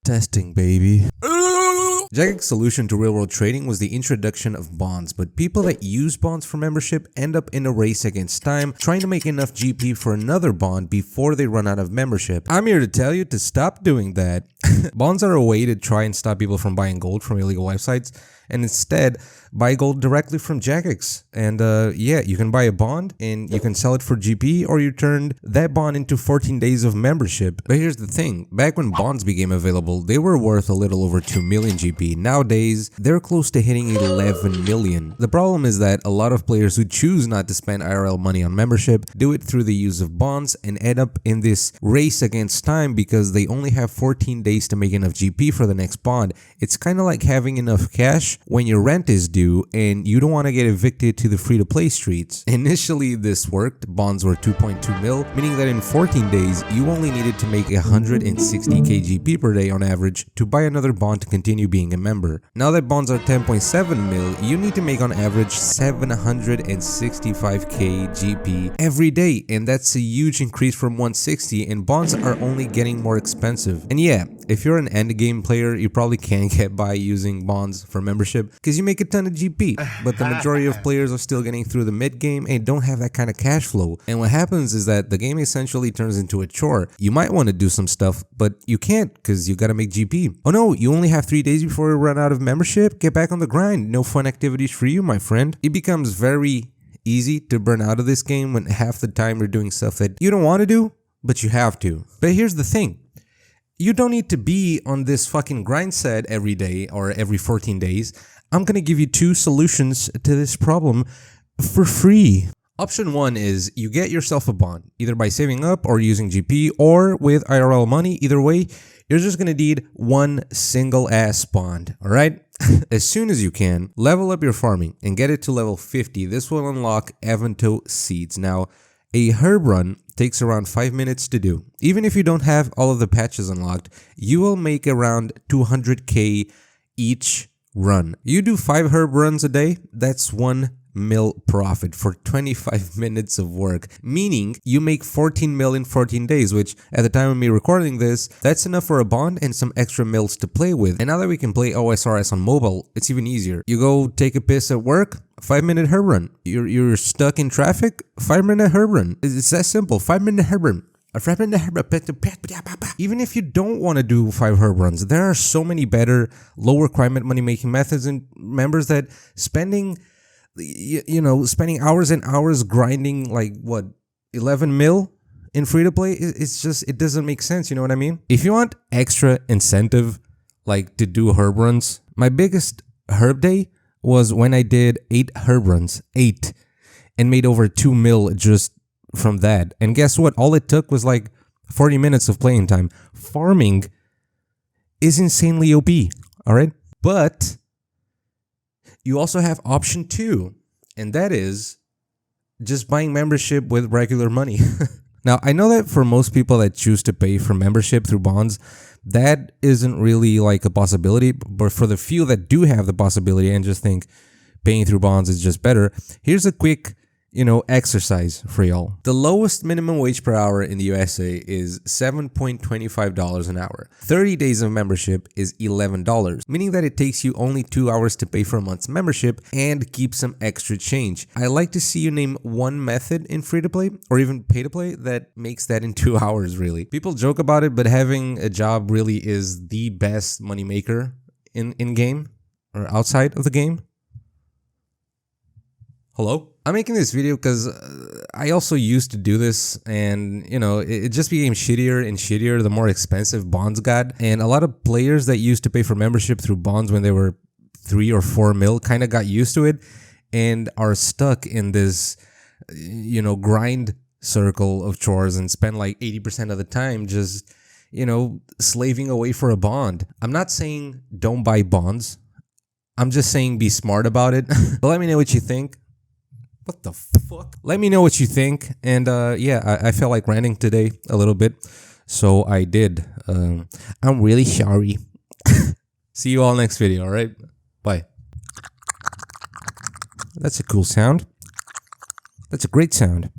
Testing, baby. Jagex solution to real-world trading was the introduction of bonds, but people that use bonds for membership end up in a race against time, trying to make enough GP for another bond before they run out of membership. I'm here to tell you to stop doing that. Bonds are a way to try and stop people from buying gold from illegal websites, and instead buy gold directly from Jagex. And yeah, you can buy a bond and you can sell it for GP, or you turned that bond into 14 days of membership. But here's the thing, back when bonds became available, they were worth a little over 2 million GP. Nowadays, they're close to hitting 11 million. The problem is that a lot of players who choose not to spend IRL money on membership do it through the use of bonds and end up in this race against time because they only have 14 days to make enough GP for the next bond. It's kind of like having enough cash when your rent is due and you don't want to get evicted to the free-to-play streets. Initially, this worked. Bonds were 2.2 mil, meaning that in 14 days, you only needed to make 160k GP per day on average to buy another bond to continue being a member. Now that bonds are 10.7 mil, you need to make on average 765k GP every day, and that's a huge increase from 160, and bonds are only getting more expensive. And yeah, if you're an endgame player, you probably can't get by using bonds for membership because you make a ton of GP, but the majority of players are still getting through the mid game and don't have that kind of cash flow. And what happens is that the game essentially turns into a chore. You might want to do some stuff, but you can't because you gotta make GP. Oh no, you only have 3 days before you run out of membership? Get back on the grind. No fun activities for you, my friend. It becomes very easy to burn out of this game when half the time you're doing stuff that you don't want to do, but you have to. But here's the thing. You don't need to be on this fucking grind set every day or every 14 days. I'm gonna give you 2 solutions to this problem for free. Option 1 is you get yourself a bond, either by saving up or using GP or with IRL money. Either way, you're just gonna need one single ass bond, alright? As soon as you can, level up your farming and get it to level 50. This will unlock Avento seeds. Now, a herb run takes around 5 minutes to do. Even if you don't have all of the patches unlocked, you will make around 200k each run. You do 5 herb runs a day, that's 1 mil profit for 25 minutes of work, meaning you make 14 mil in 14 days, which at the time of me recording this, that's enough for a bond and some extra mils to play with. And now that we can play OSRS on mobile, it's even easier. You go take a piss at work, 5-minute herb run. You're stuck in traffic, 5-minute herb run. It's that simple, 5-minute herb run. Even if you don't want to do 5 herb runs, there are so many better, low requirement money making methods and members that spending hours and hours grinding like what 11 mil in free to play, it's just, it doesn't make sense. You know what I mean? If you want extra incentive, like to do herb runs, my biggest herb day was when I did 8 herb runs, 8, and made over 2 mil just from that. And guess what? All it took was like 40 minutes of playing time. Farming is insanely OP, all right? But you also have option 2, and that is just buying membership with regular money. Now, I know that for most people that choose to pay for membership through bonds, that isn't really like a possibility, but for the few that do have the possibility and just think paying through bonds is just better, here's a quick exercise for y'all. The lowest minimum wage per hour in the USA is $7.25 an hour. 30 days of membership is $11, meaning that it takes you only 2 hours to pay for a month's membership and keep some extra change. I like to see you name one method in free-to-play or even pay-to-play that makes that in 2 hours, really. People joke about it, but having a job really is the best moneymaker in-game or outside of the game. Hello? I'm making this video because I also used to do this, and it just became shittier and shittier the more expensive bonds got. And a lot of players that used to pay for membership through bonds when they were 3 or 4 mil kind of got used to it and are stuck in this grind circle of chores and spend like 80% of the time just slaving away for a bond. I'm not saying don't buy bonds, I'm just saying be smart about it. But let me know what you think. What the fuck? Let me know what you think. And yeah, I felt like ranting today a little bit, so I did. I'm really sorry. See you all next video, alright? Bye. That's a cool sound. That's a great sound.